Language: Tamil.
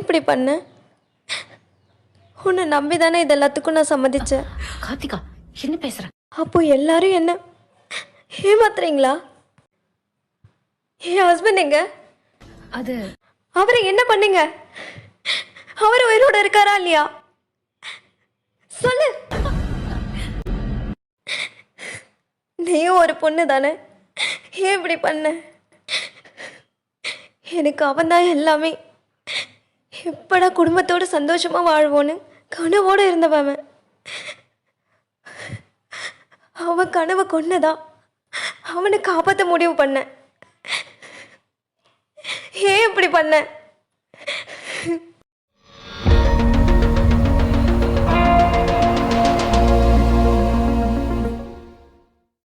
இப்படி பண்ண? உன்னை நம்பி தானே இது எல்லாத்துக்கும் நான் சம்மதிச்சேன். கார்த்திகா என்ன பேசுற? அப்போ எல்லாரும் என்ன ஏமாத்துறீங்களா? என் ஹஸ்பண்ட் எங்க? அது அவரை என்ன பண்ணீங்க? அவர் உயிரோட இருக்காரா இல்லையா? சொல்லு. நீயும் ஒரு பொண்ணு தானே, ஏன் இப்படி பண்ண? எனக்கு அவன் தான் எல்லாமே. எப்படா குடும்பத்தோடு சந்தோஷமா வாழ்வோன்னு கனவோடு இருந்தவன். அவன் கனவை கொன்னதான் அவனை காப்பாற்ற முடிவு பண்ண. ஏன் இப்படி பண்ண?